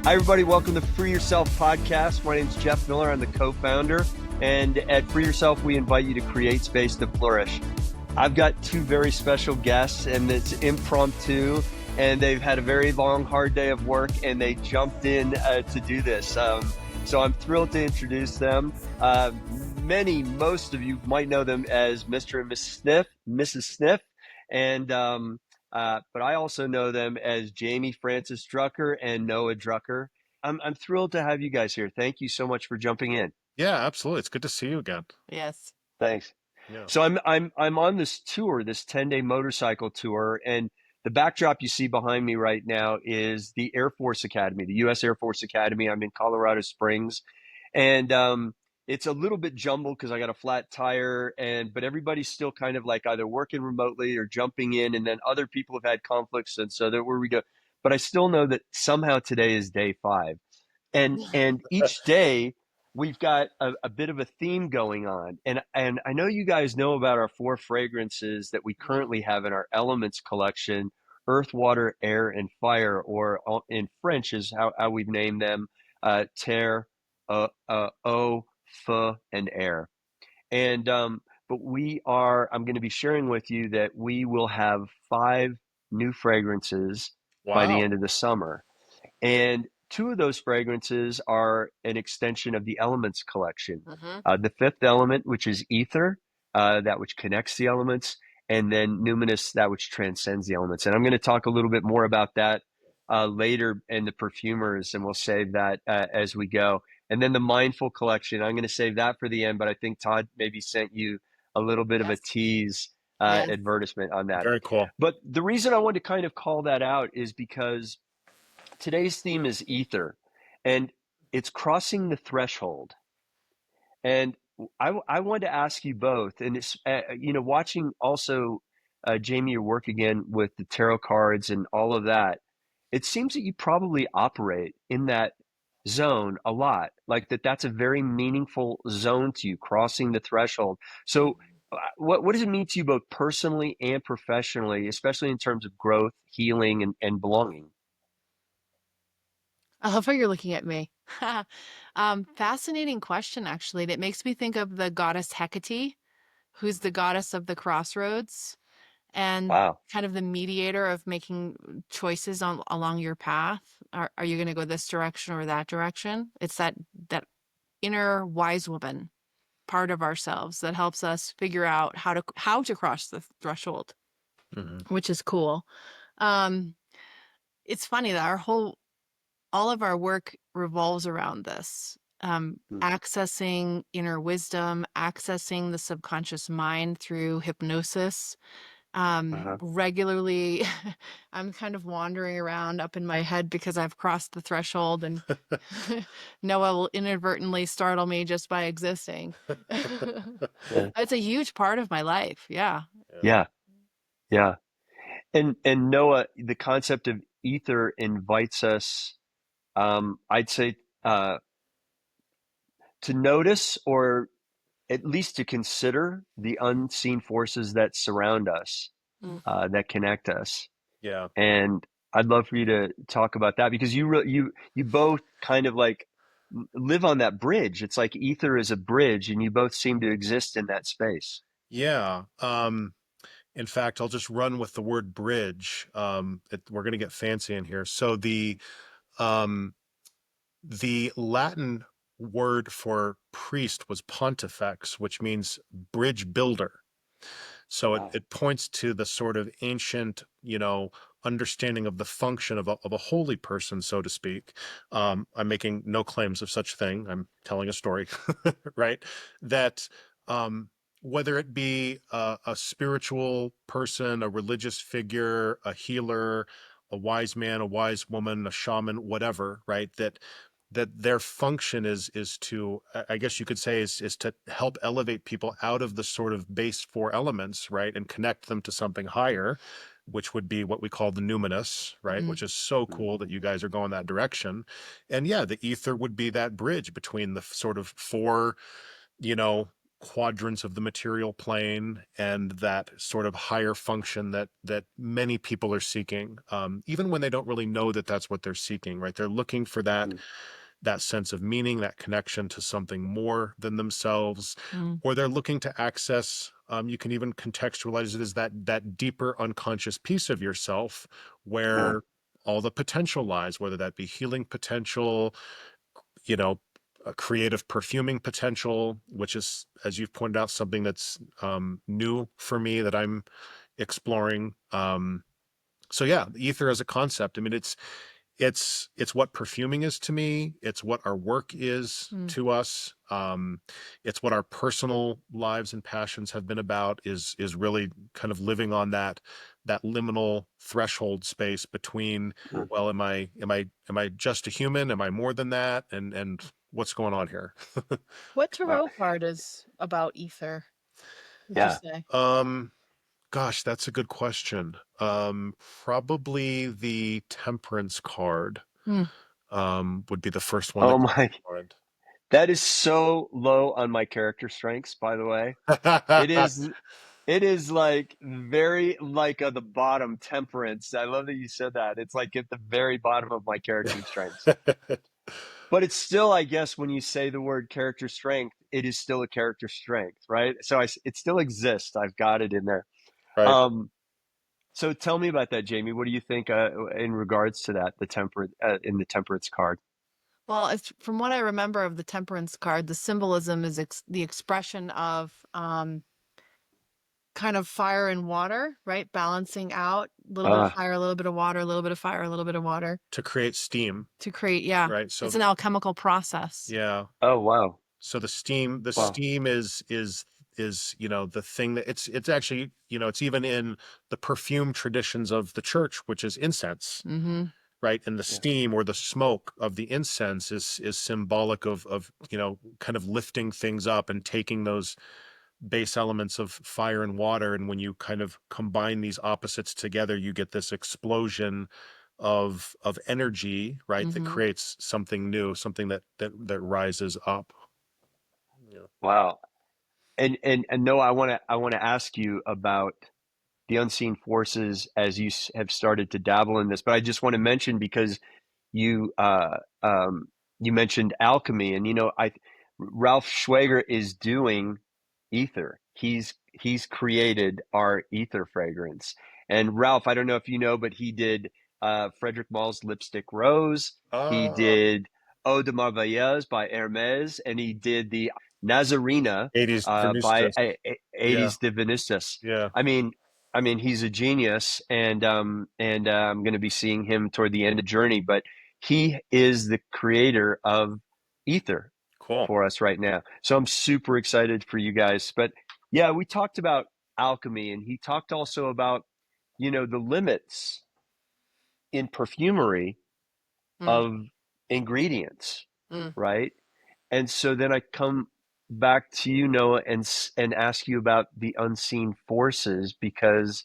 Hi, everybody. Welcome to Free Yourself Podcast. My name is Jeff Miller. I'm the co-founder. And at Free Yourself, we invite you to create space to flourish. I've got two very special guests, and it's impromptu. And they've had a very long, hard day of work, and they jumped in to do this. So I'm thrilled to introduce them. Most of you might know them as Mr. and Mrs. Sniff. And but I also know them as Jamie Francis Drucker and Noah Drucker. I'm thrilled to have you guys here. Thank you so much for jumping in. Yeah, absolutely. It's good to see you again. Yes. Thanks. Yeah. So I'm on this tour, this 10-day motorcycle tour, and the backdrop you see behind me right now is the Air Force Academy, the U.S. Air Force Academy. I'm in Colorado Springs, and it's a little bit jumbled because I got a flat tire, but everybody's still kind of like either working remotely or jumping in, and then other people have had conflicts, and so there where we go. But I still know that somehow today is day 5, and each day we've got a bit of a theme going on, and I know you guys know about our 4 fragrances that we currently have in our elements collection: earth, water, air, and fire, or in French is how we've named them: terre, eau, feu, and air. And but I'm going to be sharing with you that we will have 5 new fragrances by the end Wow. of the summer. And 2 of those fragrances are an extension of the elements collection. Mm-hmm. The 5th element, which is ether, that which connects the elements, and then numinous, that which transcends the elements. And I'm going to talk a little bit more about that later in the perfumers, and we'll save that as we go. And then the mindful collection, I'm going to save that for the end, but I think Todd maybe sent you a little bit of a Yes. tease Yes. advertisement on that. Very cool. But the reason I wanted to kind of call that out is because today's theme is ether, and it's crossing the threshold. And I wanted to ask you both, and it's watching also Jamie, your work again with the tarot cards and all of that. It seems that you probably operate in that zone a lot, like that's a very meaningful zone to you, crossing the threshold. So, what does it mean to you both personally and professionally, especially in terms of growth, healing, and belonging? I love how you're looking at me. Fascinating question, actually. And it makes me think of the goddess Hecate, who's the goddess of the crossroads and Wow. kind of the mediator of making choices along your path. Are you going to go this direction or that direction? It's that inner wise woman part of ourselves that helps us figure out how to cross the threshold, Hmm. which is cool. Um, it's funny that all of our work revolves around this, Mm. accessing inner wisdom, accessing the subconscious mind through hypnosis. Uh-huh. Regularly, I'm kind of wandering around up in my head because I've crossed the threshold, and Noah will inadvertently startle me just by existing. Yeah. It's a huge part of my life. Yeah. Yeah. Yeah. Yeah. And Noah, the concept of ether invites us, I'd say, to notice, or at least to consider, the unseen forces that surround us, Mm. that connect us. Yeah. And I'd love for you to talk about that, because you both kind of like live on that bridge. It's like ether is a bridge, and you both seem to exist in that space. Yeah. In fact, I'll just run with the word bridge. We're going to get fancy in here. So um, the Latin word for priest was pontifex, which means bridge builder. So it, Wow. it points to the sort of ancient, understanding of the function of a holy person, so to speak. I'm making no claims of such thing. I'm telling a story, right? That whether it be a spiritual person, a religious figure, a healer, a wise man, a wise woman, a shaman, whatever, right? That their function is to, I guess you could say, is to help elevate people out of the sort of base 4 elements, right, and connect them to something higher, which would be what we call the numinous, right, Mm. which is so cool that you guys are going that direction. And yeah, the ether would be that bridge between the sort of 4, you know, quadrants of the material plane and that sort of higher function that many people are seeking, even when they don't really know that that's what they're seeking, right? They're looking for Mm. that sense of meaning, that connection to something more than themselves, Mm. or they're looking to access, you can even contextualize it as that deeper unconscious piece of yourself Uh, where all the potential lies, whether that be healing potential, you know, a creative perfuming potential, which is, as you've pointed out, something that's new for me that I'm exploring. So yeah, ether as a concept. I mean, it's what perfuming is to me. It's what our work is Mm. to us. It's what our personal lives and passions have been about. Is really kind of living on that liminal threshold space between, uh, well, am I just a human? Am I more than that? And what's going on here? What wow. tarot card is about ether, would you Yeah. say? Um, Gosh, that's a good question. Probably the Temperance card. Mm. Would be the first one Oh that comes my, to that is so low on my character strengths, by the way. It mind. is it is like very like the bottom temperance. I love that you said that. It's like at the very bottom of my character strengths. But it's still, I guess, when you say the word character strength, it is still a character strength, right? So it still exists. I've got it in there. Right. Um, so tell me about that, Jamie. What do you think in regards to that, the temperate in the temperance card? Well, it's, from what I remember of the temperance card, the symbolism is the expression of kind of fire and water, right? Balancing out a little bit of Uh, fire, a little bit of water, a little bit of fire, a little bit of water To create steam, to create, yeah. right? So It's an alchemical process. yeah. oh wow, So the wow, steam is, the thing that it's actually, it's even in the perfume traditions of the church, which is incense, Mm-hmm. right? And the yeah, steam or the smoke of the incense is symbolic of, kind of lifting things up and taking those base elements of fire and water, and when you kind of combine these opposites together, you get this explosion of energy, right, that Mm-hmm. creates something new, something that rises up. Yeah. wow. And Noah, I want to ask you about the unseen forces as you have started to dabble in this. But I just want to mention because you you mentioned alchemy, and I Ralph Schwager is doing ether. He's created our ether fragrance. And Ralph, I don't know if you know, but he did Frederick Maul's Lipstick Rose. He Ah, did Eau de Marveilleuse by Hermes, and he did the Nazarena 80s by Venusians. Yeah, 80s Divinistus. yeah, I mean, he's a genius, and I'm going to be seeing him toward the end of Journey. But he is the creator of Ether cool. for us right now, so I'm super excited for you guys. But yeah, we talked about alchemy, and he talked also about the limits in perfumery Mm. of ingredients, Mm. right? And so then I come back to you, Noah, and ask you about the unseen forces because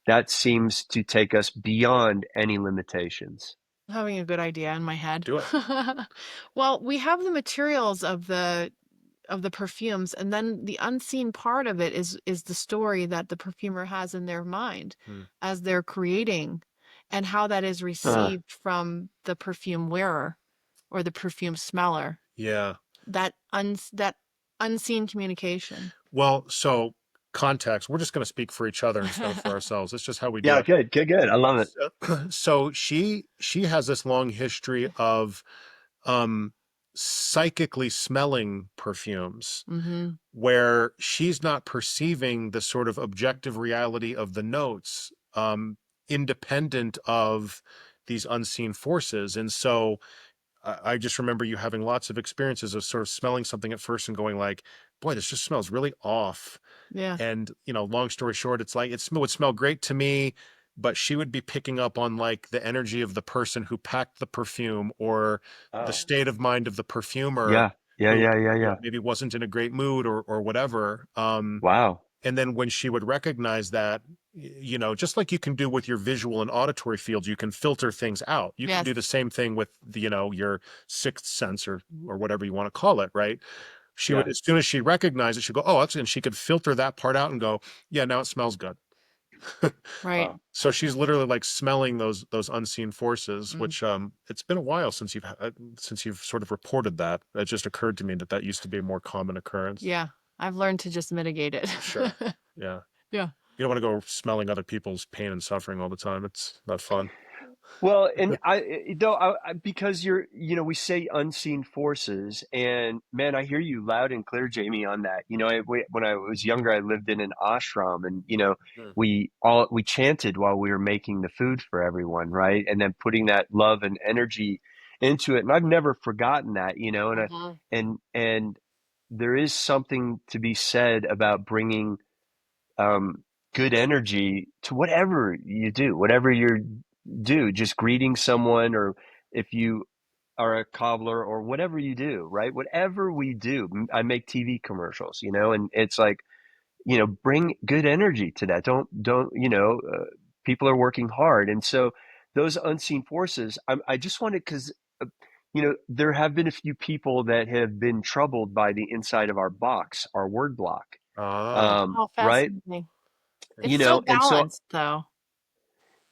that seems to take us beyond any limitations. Having a good idea in my head. Do it. Well, we have the materials of the perfumes, and then the unseen part of it is the story that the perfumer has in their mind Hmm. as they're creating, and how that is Uh, received from the perfume wearer or the perfume smeller. Yeah. That unseen communication. Well, so context, we're just going to speak for each other instead of for ourselves. It's just how we do yeah, it. good, good, good. I love it. So she has this long history of um psychically smelling perfumes Mm-hmm. where she's not perceiving the sort of objective reality of the notes, independent of these unseen forces. And so I just remember you having lots of experiences of sort of smelling something at first and going like, boy, this just smells really off. Yeah. And, long story short, it's like would smell great to me, but she would be picking up on like the energy of the person who packed the perfume or the Oh, state of mind of the perfumer yeah, yeah, who, yeah, yeah, yeah. maybe wasn't in a great mood or whatever. Wow. And then when she would recognize that, just like you can do with your visual and auditory fields, you can filter things out. You can Yes. do the same thing with your sixth sense or whatever you want to call it, right? She would, Yeah. as soon as she recognized it, she'd go, oh, that's, and she could filter that part out and go, yeah, now it smells good. Right. So she's literally like smelling those unseen forces, Mm. which it's been a while since you've sort of reported that. It just occurred to me that that used to be a more common occurrence. Yeah. I've learned to just mitigate it. Sure. Yeah. Yeah. You don't want to go smelling other people's pain and suffering all the time. It's not fun. Well, and because we say unseen forces, and man, I hear you loud and clear, Jamie, on that. When I was younger, I lived in an ashram, and Mm. we chanted while we were making the food for everyone, right? And then putting that love and energy into it, and I've never forgotten that, Mhm. and there is something to be said about bringing um, good energy to whatever you do, whatever you do, just greeting someone, or if you are a cobbler or whatever you do, right? Whatever we do, I make TV commercials, and it's like, bring good energy to that. Don't, people are working hard. And so those unseen forces, I just wanted, because, there have been a few people that have been troubled by the inside of our box, our word block. Ah, Oh, Right. fascinating. It's so And so balanced, though.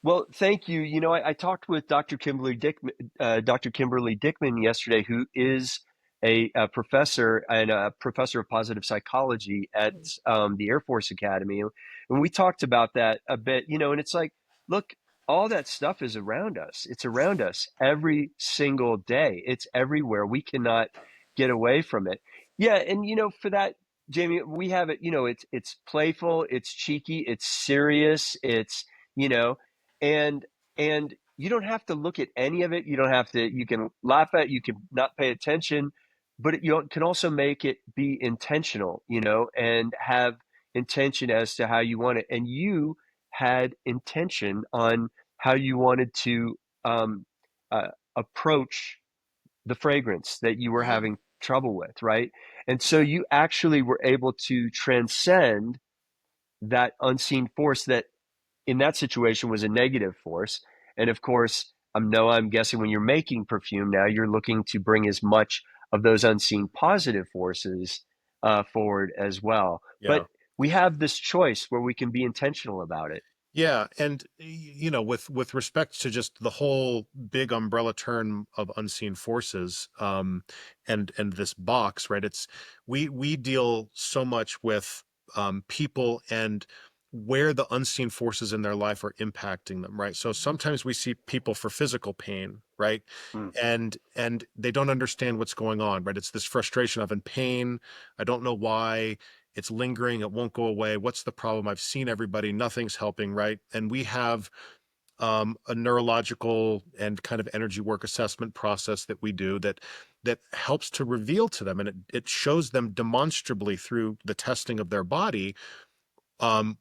well, thank you. I talked with Dr. Kimberly Dickman yesterday, who is a professor and a professor of positive psychology at the Air Force Academy, and we talked about that a bit. And it's like, look, all that stuff is around us. It's around us every single day. It's everywhere. We cannot get away from it. Yeah, and for that, Jamie, we have it. It's playful, it's cheeky, it's serious, it's you know and you don't have to look at any of it. You don't have to. You can laugh at, you can not pay attention, but you can also make it be intentional, and have intention as to how you want it. And you had intention on how you wanted to um, approach the fragrance that you were Mhm. having trouble with, right? And so you actually were able to transcend that unseen force that in that situation was a negative force. And of course, Noah, I'm guessing when you're making perfume now, you're looking to bring as much of those unseen positive forces forward as well. yeah. But we have this choice where we can be intentional about it. Yeah, and with respect to just the whole big umbrella term of unseen forces, and this box, right? It's we deal so much with people and where the unseen forces in their life are impacting them, right? So sometimes we see people for physical pain, right? Mm, And they don't understand what's going on, right? It's this frustration of in pain. I don't know why it's lingering, it won't go away. What's the problem? I've seen everybody, nothing's helping, right? And we have a neurological and kind of energy work assessment process that we do that helps to reveal to them, and it shows them demonstrably through the testing of their body um,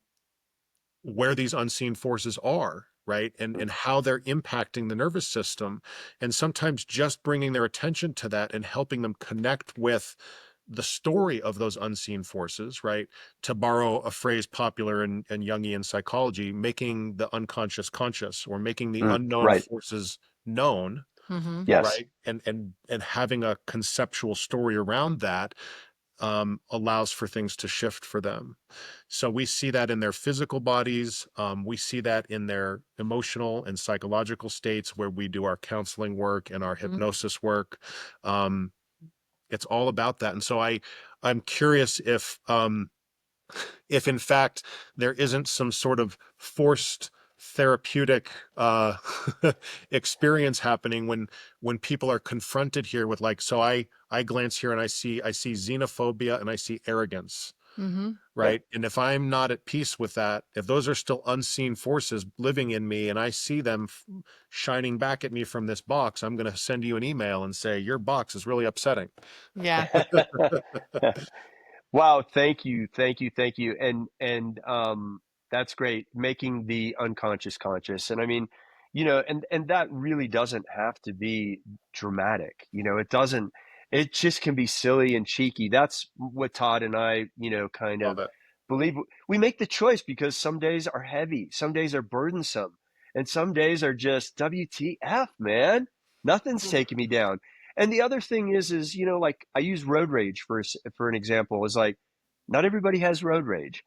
where these unseen forces are, right? And how they're impacting the nervous system. And sometimes just bringing their attention to that and helping them connect with the story of those unseen forces, right? To borrow a phrase popular in Jungian psychology, making the unconscious conscious, or making the unknown right. forces known, Mhm. Yes. right? And having a conceptual story around that allows for things to shift for them. So we see that in their physical bodies. We see that in their emotional and psychological states where we do our counseling work and our Mhm. hypnosis work. Um, it's all about that. And so I'm curious if in fact there isn't some sort of forced therapeutic experience happening when people are confronted here with like, so I glance here and I see xenophobia and I see arrogance, Mhm. Yeah. right? And if I'm not at peace with that, if those are still unseen forces living in me and I see them shining back at me from this box, I'm going to send you an email and say your box is really upsetting. Yeah. Wow, thank you, thank you, thank you. And that's great. Making the unconscious conscious. And I mean, and that really doesn't have to be dramatic. It doesn't, it just can be silly and cheeky. That's what Todd and I, kind Love of it. believe. We make the choice because some days are heavy, some days are burdensome, and some days are just WTF, man. Nothing's taking me down. And the other thing is, like I use road rage for an example, is like not everybody has road rage,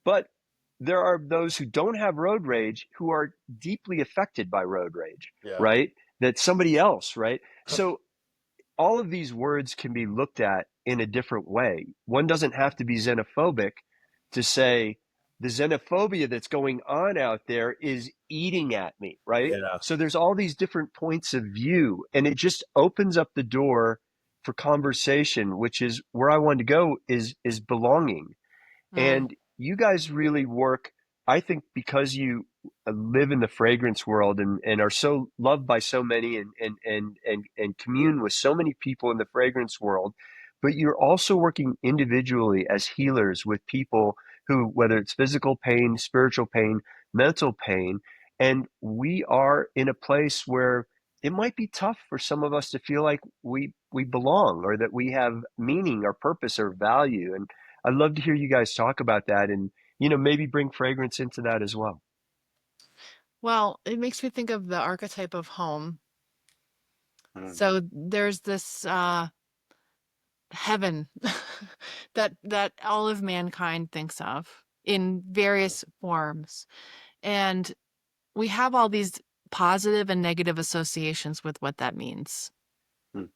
but there are those who don't have road rage who are deeply affected by road rage, Yeah. right? That somebody else, right? So all of these words can be looked at in a different way. One doesn't have to be xenophobic to say the xenophobia that's going on out there is eating at me, right? Yeah. So there's all these different points of view, and it just opens up the door for conversation, which is where I want to go is belonging. Mm. And you guys really work, I think, because you live in the fragrance world and are so loved by so many and commune with so many people in the fragrance world, but you're also working individually as healers with people who, whether it's physical pain, spiritual pain, mental pain, and we are in a place where it might be tough for some of us to feel like we belong or that we have meaning or purpose or value. And I'd love to hear you guys talk about that and, maybe bring fragrance into that as well. Well, it makes me think of the archetype of home. Mm, So there's this heaven that all of mankind thinks of in various forms. And we have all these positive and negative associations with what that means. mm,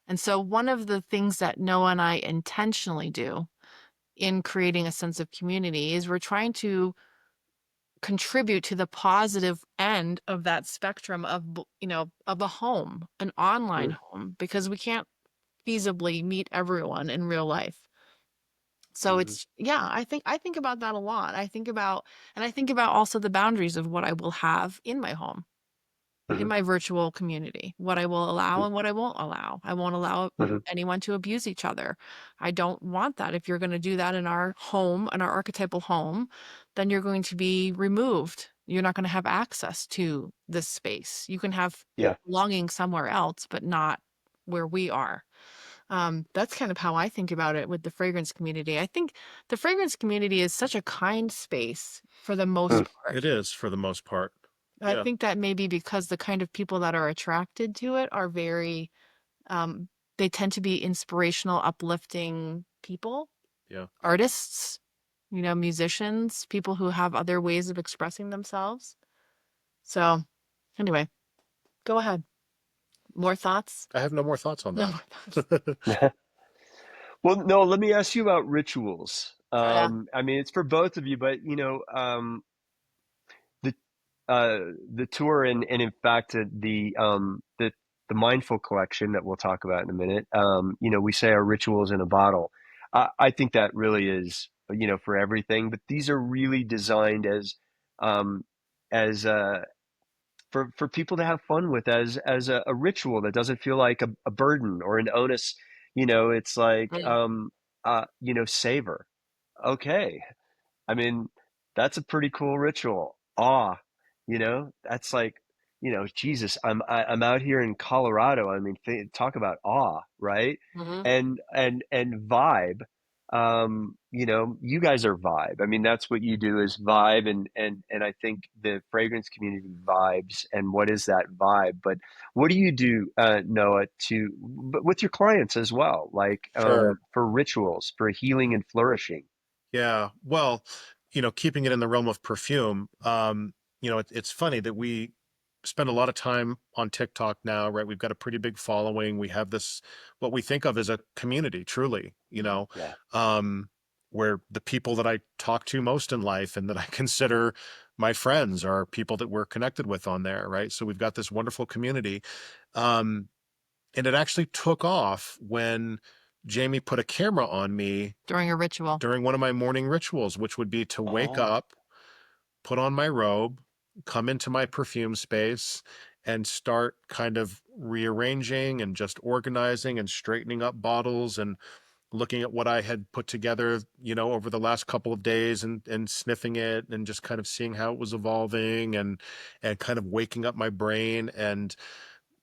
And so one of the things that Noah and I intentionally do in creating a sense of community is we're trying to contribute to the positive end of that spectrum of of a home, an online mm, home, because we can't feasibly meet everyone in real life. So mm, it's, yeah, I think about that a lot. I think about also the boundaries of what I will have in my home, in mm, my virtual community, what I will allow mm, and what I won't allow. I won't allow mm, anyone to abuse each other. I don't want that. If you're going to do that in our home, in our archetypal home, then you're going to be removed. You're not going to have access to this space. You can have yeah. belonging somewhere else, but not where we are. That's kind of how I think about it with the fragrance community. I think the fragrance community is such a kind space for the most Mm, It part. is for the most part. I Yeah. think that may be because the kind of people that are attracted to it are very, um, they tend to be inspirational, uplifting people, Yeah. artists, musicians, people who have other ways of expressing themselves. So, anyway, go ahead. More thoughts? I have no more thoughts on No that. more thoughts. well, no, let me ask you about rituals. Yeah. I mean, it's for both of you, but the uh, the tour and in fact the mindful collection that we'll talk about in a minute. We say our rituals in a bottle. I think that really is for everything, but these are really designed um, as for people to have fun with as a ritual that doesn't feel like a burden or an onus. It's like Mm. savor. Okay, I mean, that's a pretty cool ritual. Awe, that's like, Jesus, I'm out here in Colorado. I mean, talk about awe, right? Hmm. And vibe. You guys are vibe. I mean, that's what you do is vibe, and I think the fragrance community vibes. And what is that vibe? But what do you do, Noah, but with your clients as well, like Sure. for rituals, for healing and flourishing? Yeah. Well, keeping it in the realm of perfume, it's funny that we spend a lot of time on TikTok now, right? We've got a pretty big following. We have this, what we think of as a community, truly, Yeah. um, where the people that I talk to most in life and that I consider my friends are people that we're connected with on there, right? So we've got this wonderful community. Um, and it actually took off when Jamie put a camera on me During a ritual. during one of my morning rituals, which would be to wake Oh, up, put on my robe, come into my perfume space, and start kind of rearranging and just organizing and straightening up bottles and looking at what I had put together, over the last couple of days and sniffing it and just kind of seeing how it was evolving and kind of waking up my brain. And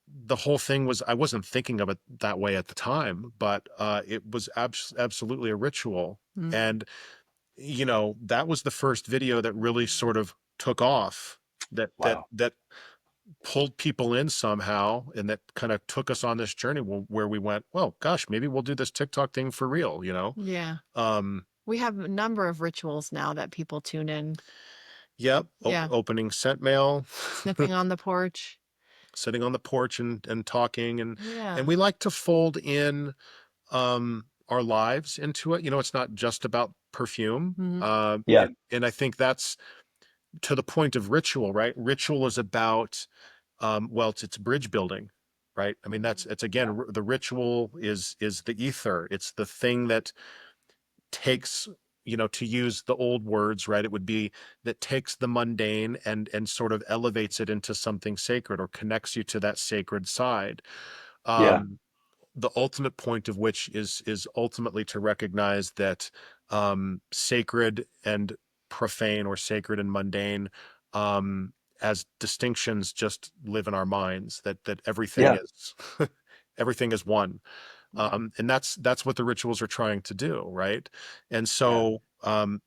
the whole thing was, I wasn't thinking of it that way at the time, but it was absolutely a ritual. Mm. And that was the first video that really sort of took off, that that wow. that pulled people in somehow, and that kind of took us on this journey where we went, well, gosh, maybe we'll do this TikTok thing for real, you know? Yeah. Um, We have a number of rituals now that people tune in. yep. Yeah. Opening scent mail, Sniffing on the porch. sitting on the porch and talking, and Yeah. we like to fold in our lives into it. You know, it's not just about perfume. Mhm. Yeah. And I think that's to the point of ritual, right? Ritual is about, well, it's bridge building, right? I mean, Mhm. it's again, the ritual is the ether. It's the thing that takes, you know, to use the old words, right? It would be that takes the mundane and sort of elevates it into something sacred, or connects you to that sacred side. Yeah. Um, the ultimate point of which is ultimately to recognize that sacred and profane, or sacred and mundane, as distinctions, just live in our minds. That everything Yeah. is everything is one, and that's what the rituals are trying to do, right? And Yeah. so,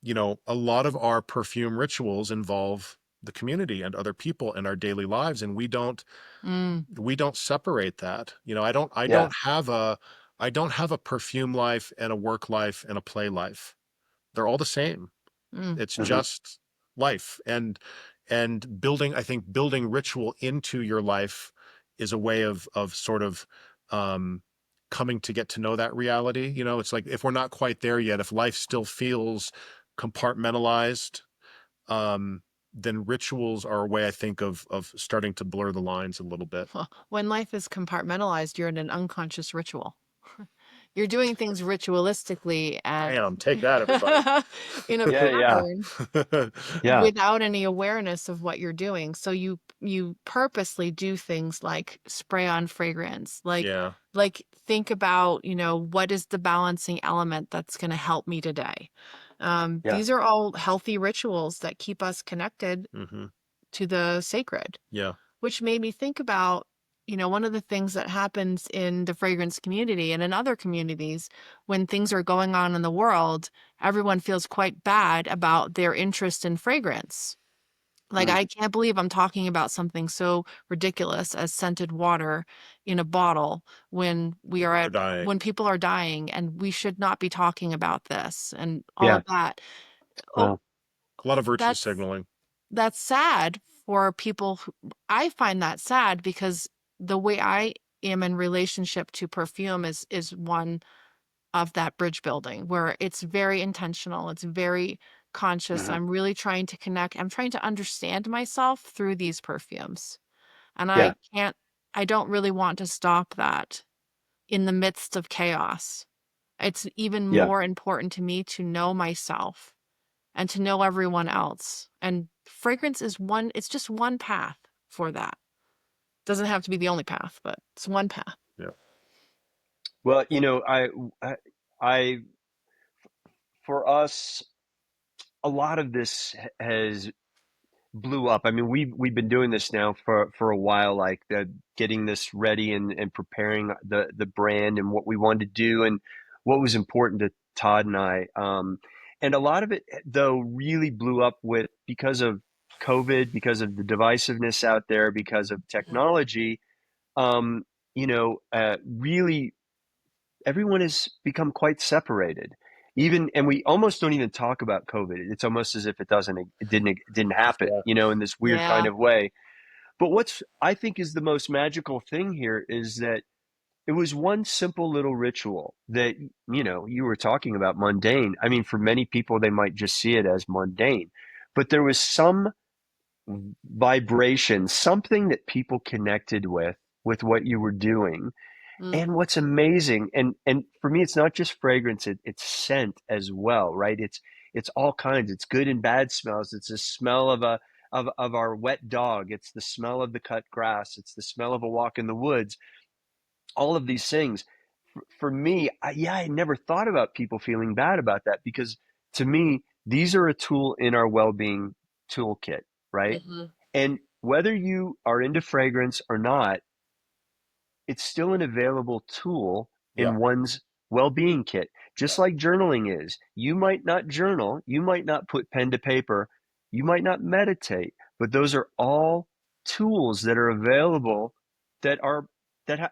you know, a lot of our perfume rituals involve the community and other people in our daily lives, and Mm. we don't separate that. You know, I Yeah. don't have a I don't have a perfume life and a work life and a play life. They're all the same. Mm. It's Hmm. just life. And building, I think building ritual into your life is a way of sort of um coming to get to know that reality. You know, it's like, if we're not quite there yet, if life still feels compartmentalized, um then rituals are a way, I think, of starting to blur the lines a little bit. Well, when life is compartmentalized, you're in an unconscious ritual. You're doing things ritualistically and Bam, take that, everybody. in a Yeah. Yeah. pattern Yeah. without any awareness of what you're doing. So you purposely do things like spray on fragrance, Yeah. like think about, what is the balancing element that's going to help me today. Yeah. These are all healthy rituals that keep us connected Hmm. to the sacred, Yeah. which made me think about, one of the things that happens in the fragrance community and in other communities when things are going on in the world, everyone feels quite bad about their interest in fragrance. Like, Mm. I can't believe I'm talking about something so ridiculous as scented water in a bottle when They're dying. when people are dying, and we should not be talking about this and all Yeah. of that. Oh, Well, A lot of virtue that's signaling. that's sad for people who, I find that sad because the way I am in relationship to perfume is one of that bridge building where it's very intentional, it's very conscious. mhm. I'm really trying to connect. I'm trying to understand myself through these perfumes. And Yeah. I don't really want to stop that in the midst of chaos. It's even Yeah. more important to me to know myself and to know everyone else. And fragrance is it's just one path for that. Doesn't have to be the only path, but it's one path. Yeah. Well, I, I, for us, a lot of this has blew up. I mean, we've been doing this now for a while, like getting this ready and preparing the brand and what we wanted to do and what was important to Todd and I. And a lot of it, though, really blew up because of COVID, because of the divisiveness out there, because of Mhm. technology. Really everyone has become quite separated. Even and we almost don't even talk about COVID. It's almost as if it didn't happen, Yeah. in this weird kind Yeah. of way. But what's I think is the most magical thing here is that it was one simple little ritual that you were talking about mundane. I mean, for many people they might just see it as mundane, but there was some vibration, something that people connected with what you were doing. Mm. And what's amazing, and for me, it's not just fragrance; it's scent as well, right? It's all kinds. It's good and bad smells. It's the smell of our wet dog. It's the smell of the cut grass. It's the smell of a walk in the woods. All of these things. For me, I never thought about people feeling bad about that because to me, these are a tool in our well-being toolkit, right? Mhm. And whether you are into fragrance or not, it's still an available tool Yeah. in one's well-being kit, Yeah. just like journaling is. You might not journal, you might not put pen to paper, you might not meditate, but those are all tools that are available that are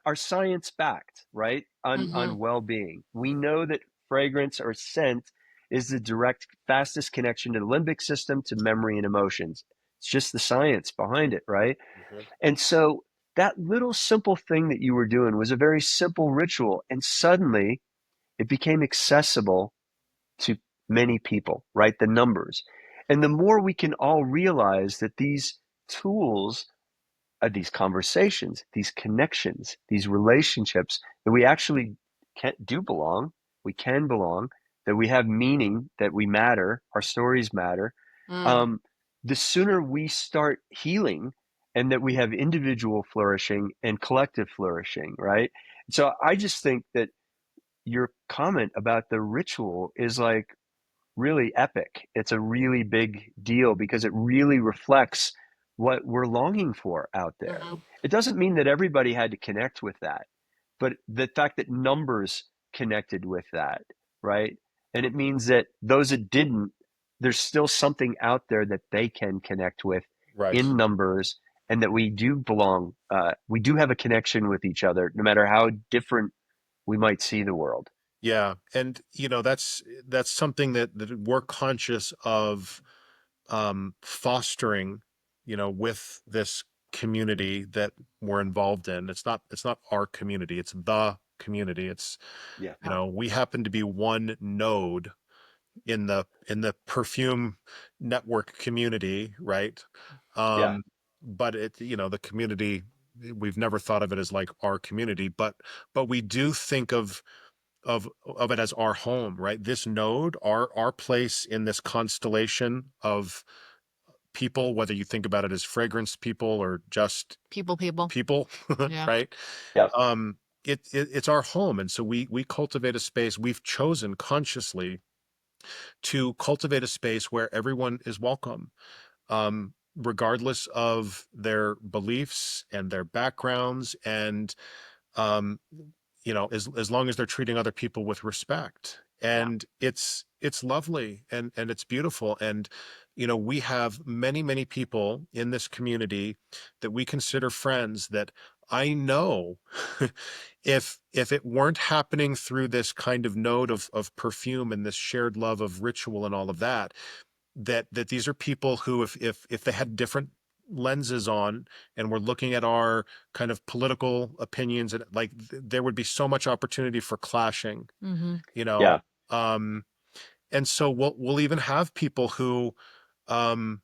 are science backed, right? Mm-hmm. On well-being. We know that fragrance or scent is the direct fastest connection to the limbic system, to memory and emotions. It's just the science behind it, right? Mhm. And so that little simple thing that you were doing was a very simple ritual, and suddenly it became accessible to many people, right? The numbers. And the more we can all realize that these tools, these conversations, these connections, these relationships, that we actually do belong, we can belong, that we have meaning, that we matter, our stories matter, Mm. um, the sooner we start healing, and that we have individual flourishing and collective flourishing, right? So I just think that your comment about the ritual is like really epic. It's a really big deal because it really reflects what we're longing for out there. Mm-hmm. It doesn't mean that everybody had to connect with that, but the fact that numbers connected with that, right? And it means that those that didn't, there's still something out there that they can connect with Right. in numbers, and that we do belong. We do have a connection with each other, no matter how different we might see the world. Yeah. And that's something that we're conscious of fostering, with this community that we're involved in. It's not our community, it's the community. It's, Yeah. we happen to be one node in the perfume network community, right? Yeah. But the community, we've never thought of it as like our community, but we do think of it as our home, right? This node, our place in this constellation of people, whether you think about it as fragrance people or just People. people, Yeah. right? Yeah. It's our home, and so we cultivate a space. We've chosen consciously to cultivate a space where everyone is welcome, regardless of their beliefs and their backgrounds, and um, as long as they're treating other people with respect. Yeah. And it's lovely, and it's beautiful. And we have many, many people in this community that we consider friends that I know if it weren't happening through this kind of node of perfume and this shared love of ritual and all of that, that these are people who, if they had different lenses on and we're looking at our kind of political opinions, and like there would be so much opportunity for clashing, Mm-hmm. you know Yeah. um and so we'll even have people who um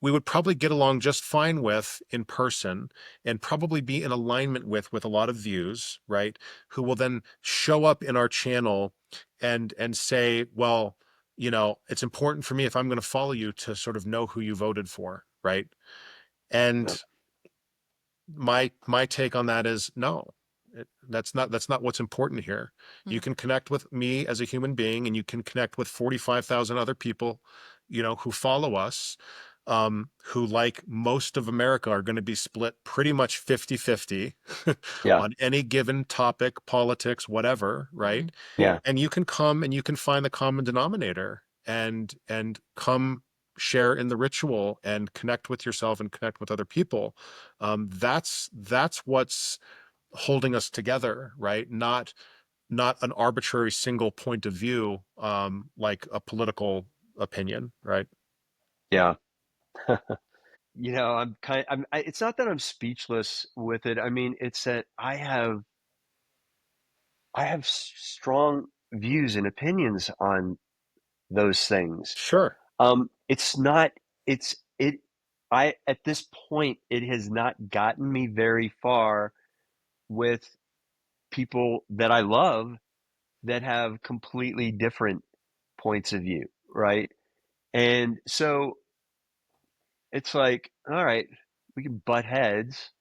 we would probably get along just fine with in person, and probably be in alignment with a lot of views, right? Who will then show up in our channel and say, well, it's important for me, if I'm going to follow you, to sort of know who you voted for, right? Yeah. And my take on that is no. That's not what's important here. You can connect with me as a human being, and you can connect with 45,000 other people, who follow us, who, like most of America, are going to be split pretty much 50-50 Yeah. on any given topic, politics, whatever, Mm-hmm. right? Yeah. And you can come and you can find the common denominator, and come share in the ritual and connect with yourself and connect with other people. That's what's holding us together, right? Not an arbitrary single point of view, like a political opinion, right? Yeah. It's not that I'm speechless with it. I mean, it's that I have strong views and opinions on those things. Sure. It's not, it, at this point, it has not gotten me very far with people that I love that have completely different points of view, right? And so it's like, all right, we can butt heads,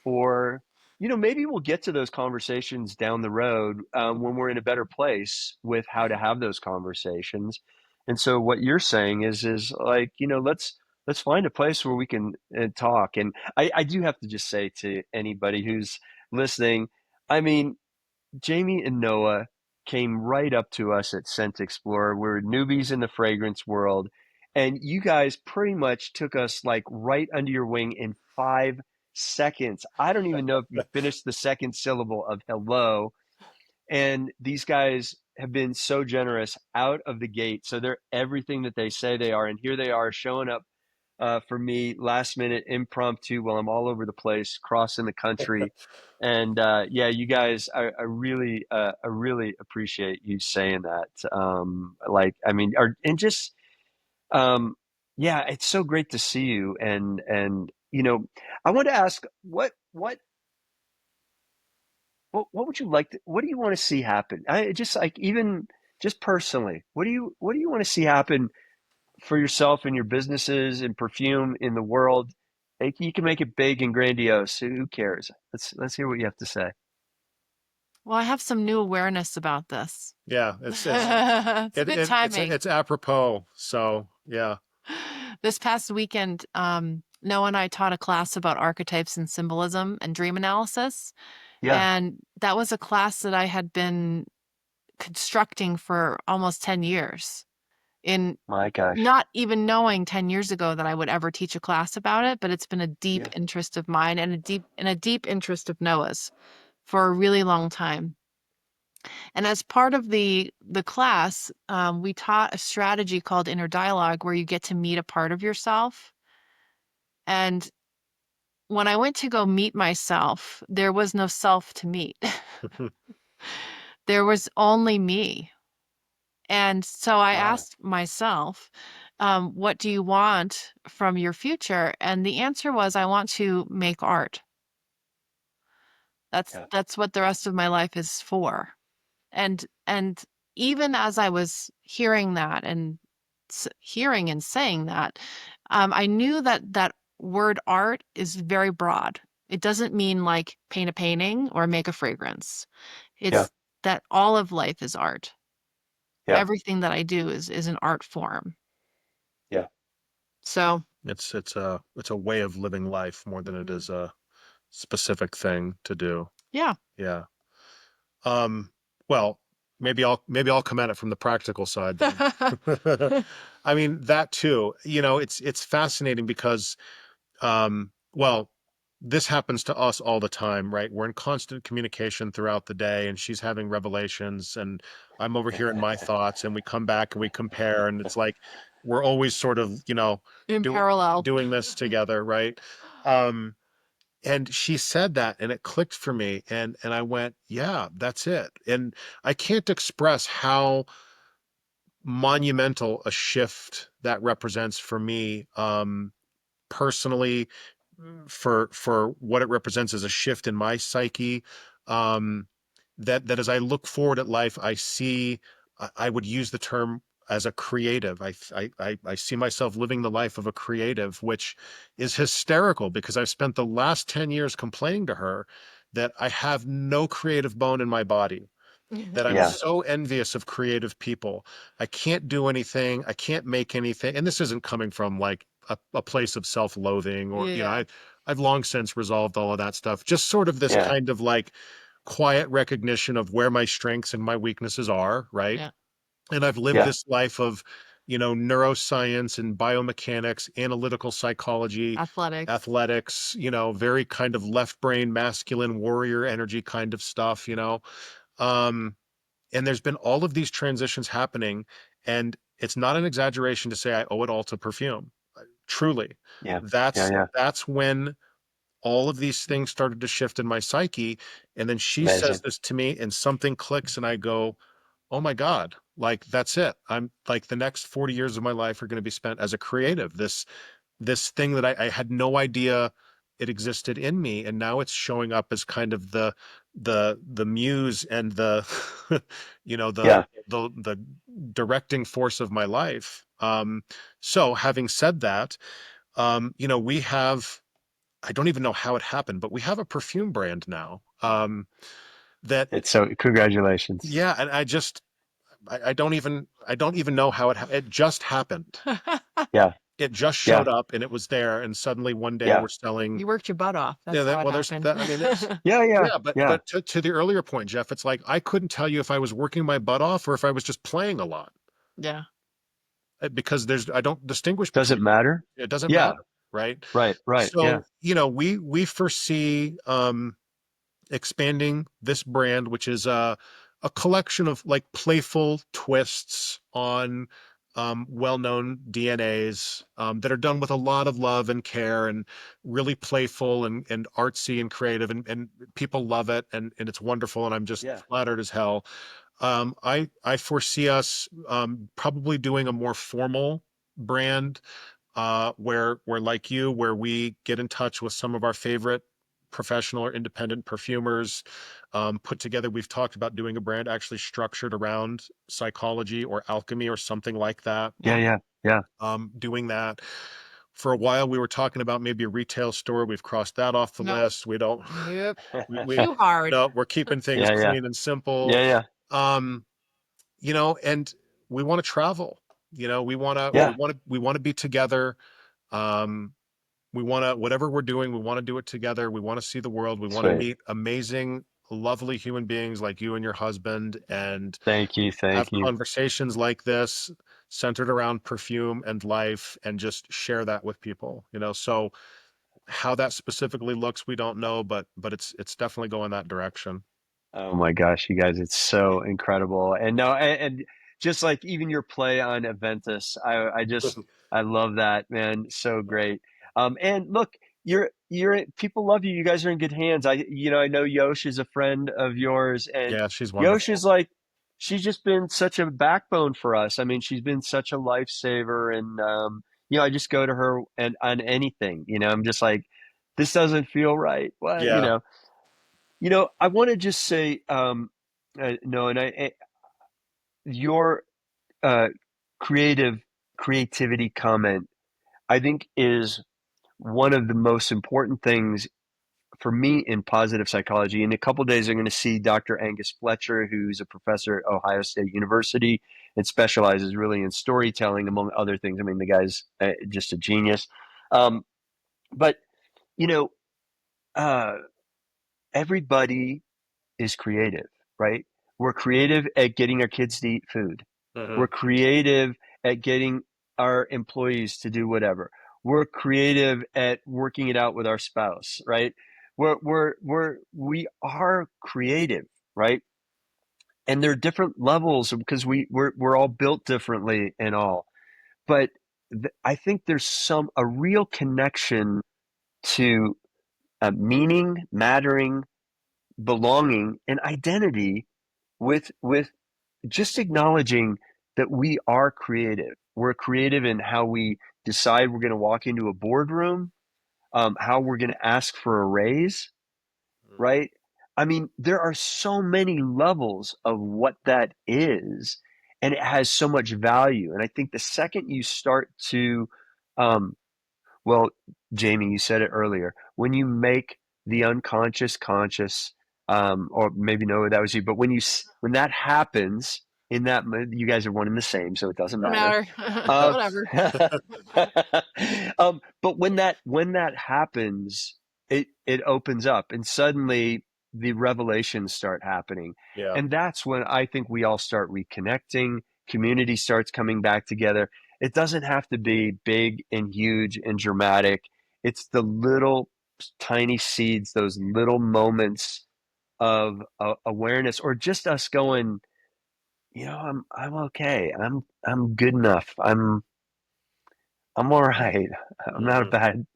or maybe we'll get to those conversations down the road, when we're in a better place with how to have those conversations. And so what you're saying is like, let's find a place where we can talk. And I do have to just say to anybody who's listening, I mean, Jamie and Noah came right up to us at Scent Explorer. We're newbies in the fragrance world, And you guys pretty much took us like right under your wing in 5 seconds. I don't even know if you finished the second syllable of hello. And these guys have been so generous out of the gate. So they're everything that they say they are. And here they are showing up for me last minute impromptu while I'm all over the place, crossing the country. And yeah, you guys, I really appreciate you saying that. Like, I mean, and just, um, yeah, it's so great to see you. And, you know, I want to ask what would you like to, what do you want to see happen? I just like, even just personally, what do you want to see happen for yourself and your businesses and perfume in the world? Like, you can make it big and grandiose. Who cares? Let's hear what you have to say. Well, I have some new awareness about this. Yeah, It's good timing. it's apropos. So yeah. This past weekend, Noah and I taught a class about archetypes and symbolism and dream analysis. Yeah, And that was a class that I had been constructing for almost 10 years, in my gosh. not even knowing 10 years ago that I would ever teach a class about it, but it's been a deep Yeah, interest of mine and a deep interest of Noah's for a really long time. And as part of the class, we taught a strategy called inner dialogue, where you get to meet a part of yourself. And when I went to go meet myself, there was no self to meet. There was only me. And so I wow. asked myself, what do you want from your future? And the answer was, I want to make art. Yeah, That's what the rest of my life is for. And even as I was hearing that and hearing and saying that, I knew that that word art is very broad. It doesn't mean like paint a painting or make a fragrance. yeah, It's that all of life is art. yeah, Everything that I do is an art form. yeah. So, It's a way of living life more than it mhm, is a specific thing to do. yeah. Yeah. Um, well, maybe I'll come at it from the practical side then. I mean, that too, you know, it's fascinating because well, this happens to us all the time, right? We're in constant communication throughout the day, and she's having revelations, and I'm over here in my thoughts, and we come back and we compare, and it's like we're always sort of, you know, In do, parallel. doing this together, right? Um, and she said that, and it clicked for me, and I went, yeah, that's it. And I can't express how monumental a shift that represents for me, personally, for what it represents as a shift in my psyche. Um, that as I look forward at life, I see, I would use the term as a creative. I see myself living the life of a creative, which is hysterical because I've spent the last 10 years complaining to her that I have no creative bone in my body, that I'm Yeah, so envious of creative people. I can't do anything. I can't make anything. And this isn't coming from like a place of self-loathing or, you know, Yeah. I've long since resolved all of that stuff. Just sort of this yeah, kind of like quiet recognition of where my strengths and my weaknesses are, right? Yeah. And I've lived yeah, this life of, you know, neuroscience and biomechanics, analytical psychology, Athletics. athletics, you know, very kind of left brain, masculine warrior energy kind of stuff, you know. Um, and there's been all of these transitions happening, and it's not an exaggeration to say I owe it all to perfume. Truly. yeah, yeah, That's yeah. that's when all of these things started to shift in my psyche. And then she says Amazing. this to me and something clicks and I go, oh my God, like that's it. I'm like the next 40 years of my life are going to be spent as a creative. This thing that I had no idea it existed in me, and now it's showing up as kind of the muse and the you know Yeah, the directing force of my life. So having said that, you know, we have, I don't even know how it happened, but we have a perfume brand now. That it's so, congratulations. Yeah, and I don't even know how it just happened. Yeah, It just yeah, showed up and it was there, and suddenly one day yeah, we're selling. You worked your butt off. Yeah, That's how it well, there's happened. that. I mean, it's yeah, yeah, yeah, yeah. but to the earlier point, Jeff, it's like I couldn't tell you if I was working my butt off or if I was just playing a lot. Yeah. because I don't distinguish Does it between them. matter? It doesn't Yeah. matter, right? Right. Yeah. So, we foresee expanding this brand, which is a collection of like playful twists on well-known DNAs that are done with a lot of love and care and really playful and artsy and creative, and people love it, and it's wonderful, and I'm just Yeah. flattered as hell. I foresee us probably doing a more formal brand, where like you, where we get in touch with some of our favorite professional or independent perfumers, put together. We've talked about doing a brand actually structured around psychology or alchemy or something like that. Yeah. Yeah. Yeah. Doing that. For a while, we were talking about maybe a retail store. We've crossed that off the No, list. We don't. nope. We Too hard. no. We're keeping things Yeah. Yeah. clean and simple. Yeah. Yeah. Um, and we want to travel. Yeah. We want to be together. Um, we want to, whatever we're doing, we want to do it together. We want to see the world. We want to Sweet. meet amazing, lovely human beings like you and your husband, and Thank you. have Thank you. conversations like this centered around perfume and life, and just share that with people. So how that specifically looks, we don't know, but it's definitely going that direction. Oh my gosh, you guys, it's so incredible. And no, and just like even your play on Aventus, I love that, man. So great. And look, people love you. You guys are in good hands. I know Yosh is a friend of yours, and Yeah, she's Yosh wonderful. is like, she's just been such a backbone for us. I mean, she's been such a lifesaver, and I just go to her and on anything. I'm just like, this doesn't feel right. What, Yeah. I want to just say, no, your uh, creative creativity comment, I think, is one of the most important things for me in positive psychology. In a couple of days, I'm going to see Dr. Angus Fletcher, who's a professor at Ohio State University and specializes really in storytelling, among other things. I mean, the guy's just a genius. Um, but you know, uh, everybody is creative, right? We're creative at getting our kids to eat food. Hmm. We're creative at getting our employees to do whatever. We're creative at working it out with our spouse, right? We are creative, right? And there are different levels because we're all built differently and all. But I think there's a real connection to meaning, mattering, belonging, and identity with just acknowledging that we are creative. We're creative in how we decide we're going to walk into a boardroom, how we're going to ask for a raise, right? I mean, there are so many levels of what that is, and it has so much value. And I think the second you start to, um, well, Jamie, you said it earlier, when you make the unconscious conscious, or maybe no, that was you, but when that happens in that, you guys are one and the same, so it doesn't Don't matter. matter. Um, Whatever. but when that happens, it opens up, and suddenly the revelations start happening, Yeah. and that's when I think we all start reconnecting. Community starts coming back together. It doesn't have to be big and huge and dramatic. It's the little tiny seeds, those little moments of awareness, or just us going, I'm okay. I'm good enough. I'm all right. I'm not a Hmm. bad,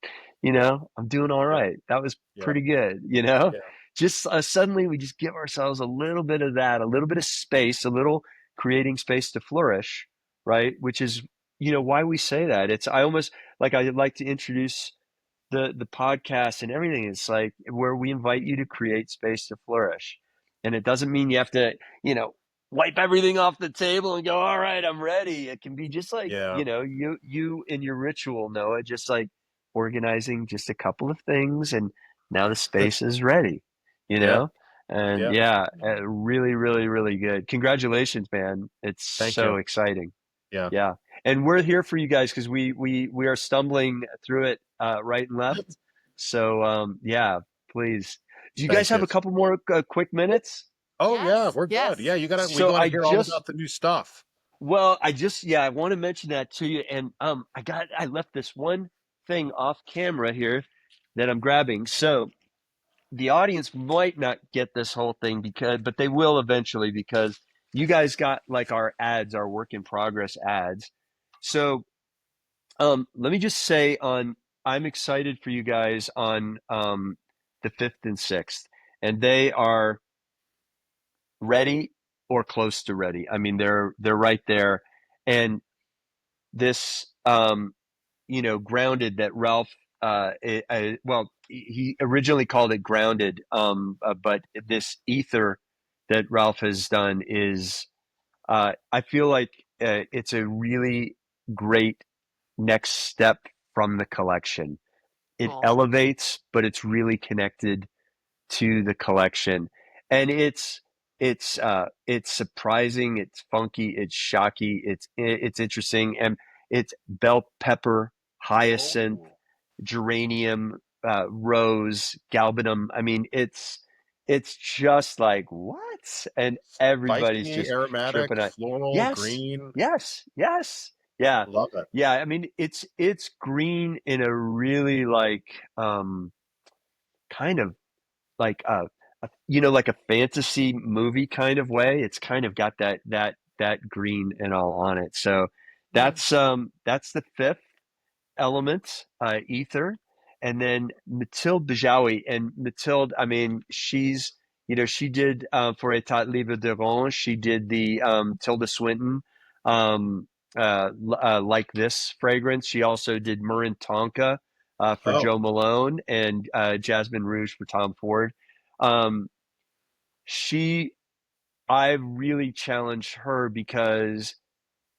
I'm doing all Yeah. right. That was Yeah. pretty good, Yeah. just suddenly we just give ourselves a little bit of that, a little bit of space, a little creating space to flourish, right? Which is, why we say that. I almost like, I like to introduce the podcast and everything. It's like where we invite you to create space to flourish. And it doesn't mean you have to, wipe everything off the table and go, all right, I'm ready. It can be just like, Yeah. you in your ritual, Noah, just like organizing just a couple of things, and now the space is ready, you Yeah. know? And Yeah. yeah, really, really, really good. Congratulations, man. It's Thank so you. exciting. Yeah. Yeah. And we're here for you guys because we are stumbling through it right and left. So yeah, please. Do you guys Thank have you. a couple more quick minutes? Oh yeah, Yes. we're good. Yes. Yeah, we So got to I hear all just about the new stuff. Well, I want to mention that to you. And I left this one thing off camera here that I'm grabbing. So the audience might not get this whole thing but they will eventually because you guys got like our ads, our work in progress ads. So let me just say I'm excited for you guys on the 5th and 6th, and they are ready or close to ready. I mean, they're right there. And this grounded that Ralph well, he originally called it grounded, but this ether that Ralph has done is I feel like it's a really great next step from the collection. It Cool. elevates, but it's really connected to the collection, and it's surprising, it's funky, it's shocky, it's interesting, and it's bell pepper, hyacinth, Oh, geranium, rose, galbanum. I mean, it's just like what, and everybody's spicy, just aromatic, tripping out. floral, Yes, green. yes, yeah, Love it. yeah. I mean, it's green in a really like kind of like like a fantasy movie kind of way. It's kind of got that green and all on it. So Mm. that's the fifth element, ether. And then Mathilde Bajawi, and Mathilde, I mean, she did for Etat Libre de Range, she did the Tilda Swinton, um, like this fragrance. She also did Marin Tonka for Oh, Joe Malone, and Jasmine Rouge for Tom Ford. Um, she, I really challenged her because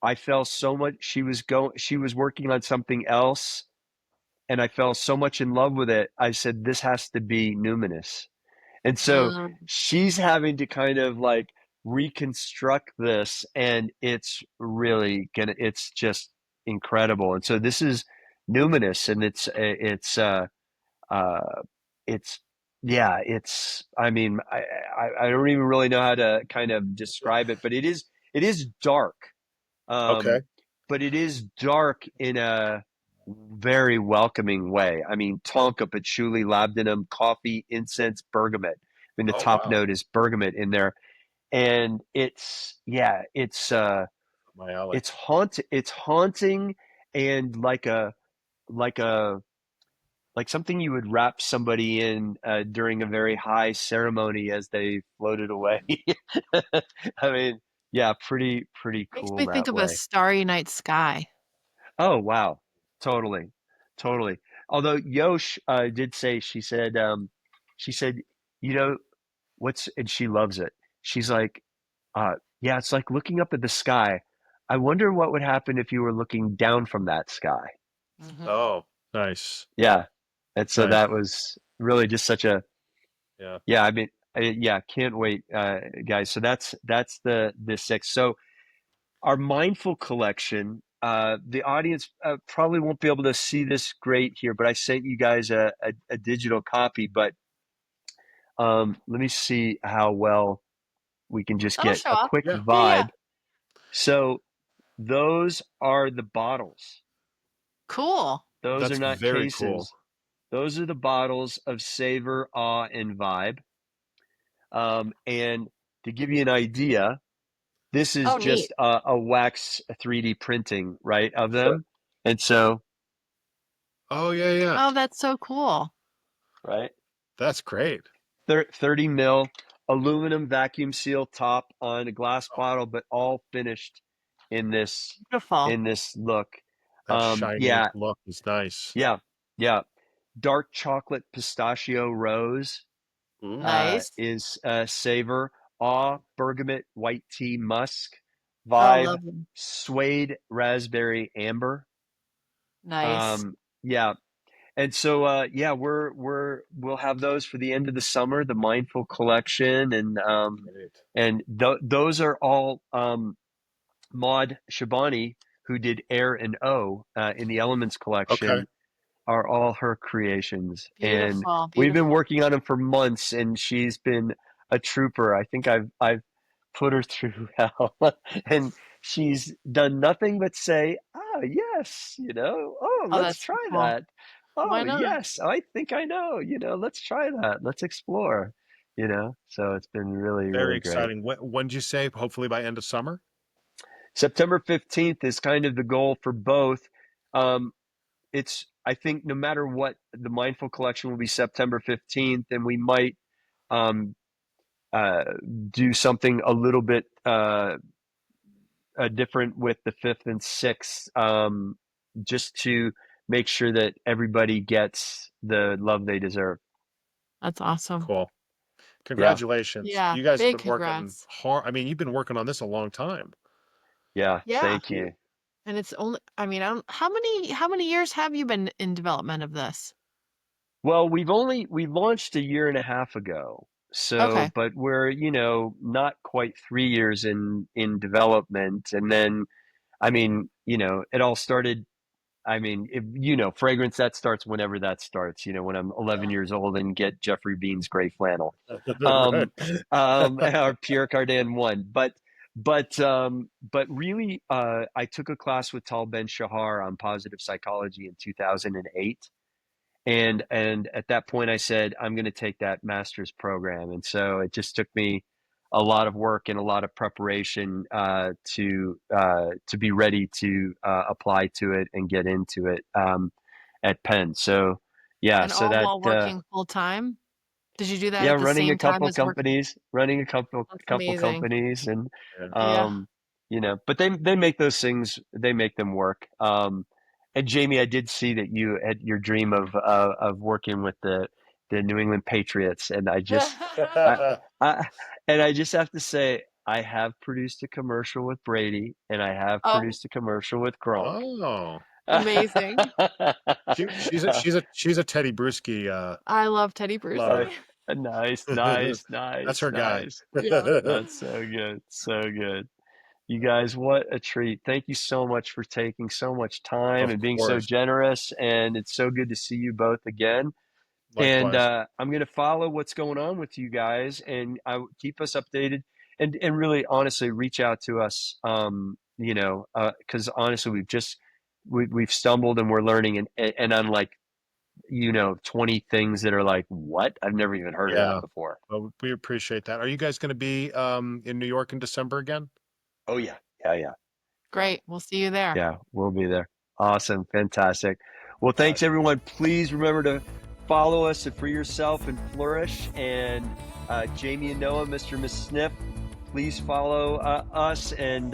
I felt so much. She was working on something else, and I fell so much in love with it. I said, this has to be Numinous. And so Mm. she's having to kind of like reconstruct this, and it's just incredible. And so this is Numinous, and uh, it's, yeah, I mean, I don't even really know how to kind of describe it, but it is dark. okay. Um, but it is dark in a very welcoming way. I mean, tonka, patchouli, labdanum, coffee, incense, bergamot. I mean, the Oh, top wow. note is bergamot in there, and My alley. it's haunting, and like a like something you would wrap somebody in during a very high ceremony as they floated away. I mean, yeah, pretty Makes cool me think that of a way. starry night sky. Oh wow, totally, totally. Although Yosh did say, she said, you know and she loves it. She's like, yeah, it's like looking up at the sky. I wonder what would happen if you were looking down from that sky. Hmm. Oh, nice. Yeah, and so Nice. that was really just such a, Yeah. yeah. I mean, yeah, can't wait, guys. So that's the six. So our mindful collection. The audience probably won't be able to see this great here, but I sent you guys a digital copy. But let me see how well we can just That'll get show a up. quick Yeah. Yeah, yeah. vibe. So those are the bottles. Cool. Those are That's not very cool. cases. Those are the bottles of Savor, Awe, and Vibe. And to give you an idea, this is Oh, neat. just a wax 3D printing, right, of Sure. them. And so, Oh, yeah, yeah. Oh, that's so cool. right, That's great. 30 mil aluminum vacuum seal top on a glass Oh, bottle, but all finished in this Beautiful. look. that shiny Yeah, look is nice. yeah, yeah. Dark chocolate pistachio rose Ooh. Nice. is Savor. Awe, bergamot, white tea, musk. Oh, Vibe, lovely. suede, raspberry, amber. Nice. Yeah. And so, yeah, we'll have those for the end of the summer, the Mindful Collection, Great. and those are all Maud Shabani, who did Air and O in the Elements Okay. collection, are all her creations. And Beautiful. we've been Beautiful. working on them for months, and she's been a trooper. I think I've put her through hell, and she's done nothing but say, "Oh, yes, oh, Oh, let's that's so try cool. that. Why Oh, not? yes, I think I know, let's try that. Let's explore." So it's been really, Very really great. exciting. When did you say? Hopefully by end of summer? September 15th is kind of the goal for both. Um, I think no matter what, the Mindful Collection will be September 15th, and we might um, uh, do something a little bit different with the 5th and 6th, just to make sure that everybody gets the love they deserve. That's awesome. Cool. Yeah, Congratulations. Yeah, You guys have big been working congrats. hard. I mean, you've been working on this a long time. yeah, Yeah. thank you. And it's only, I mean, how many years have you been in development of this? Well, we launched a year and a half ago. So, Okay. but we're, not quite 3 years in development. And then, I mean, it all started. I mean, if fragrance, that starts whenever that starts, when I'm 11 years old and get Jeffrey Bean's gray flannel, Right. or Pierre Cardin one. But really, I took a class with Tal Ben Shahar on positive psychology in 2008. And at that point I said, I'm going to take that master's program. And so it just took me a lot of work and a lot of preparation to be ready to apply to it and get into it at Penn. So yeah, And so all that while working full time? Did you do that yeah, at the running a same time couple as working? companies, running a couple That's couple amazing. companies, and Yeah. Yeah. um, but they make those things, they make them work. And Jamie, I did see that you had your dream of working with the New England Patriots, and I, I and I just have to say, I have produced a commercial with Brady, and I have Oh, produced a commercial with Gronk. Oh, amazing. she's a Teddy Bruschi I love Teddy lover. Bruschi. Nice, That's nice, nice, her guy. nice. Yeah. That's so good. So good. You guys, what a treat. Thank you so much for taking so much time Of and being so course. generous. And it's so good to see you both again. And Likewise. I'm going to follow what's going on with you guys, and keep us updated, and really honestly reach out to us, because honestly, we've stumbled and we're learning, and I'm like, 20 things that are like, what? I've never even heard of that Yeah. before. Well, we appreciate that. Are you guys going to be in New York in December again? Oh yeah. Yeah. Yeah. Yeah. Great. We'll see you there. Yeah, we'll be there. Awesome. Fantastic. Well, All right. thanks everyone. Please remember to follow us at Free Yourself and Flourish. And Jamie and Noah, Mr. and Miss Sniff, please follow us. And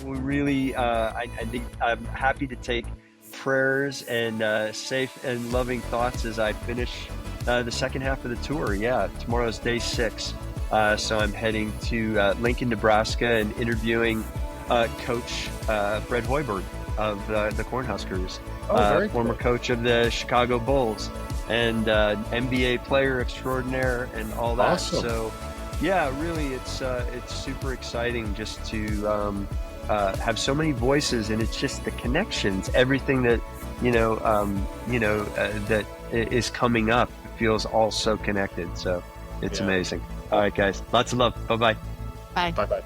we really, I'm happy to take prayers and safe and loving thoughts as I finish the second half of the tour. Yeah, tomorrow's day 6. So I'm heading to Lincoln, Nebraska, and interviewing Coach Fred Hoiberg of the Cornhuskers, Very former cool. coach of the Chicago Bulls, and NBA player extraordinaire, and all that. Awesome. So, yeah, really, it's super exciting just to have so many voices, and it's just the connections, everything that that is coming up feels all so connected. So it's Yeah. amazing. All right, guys, lots of love. Bye bye. Bye. Bye-bye.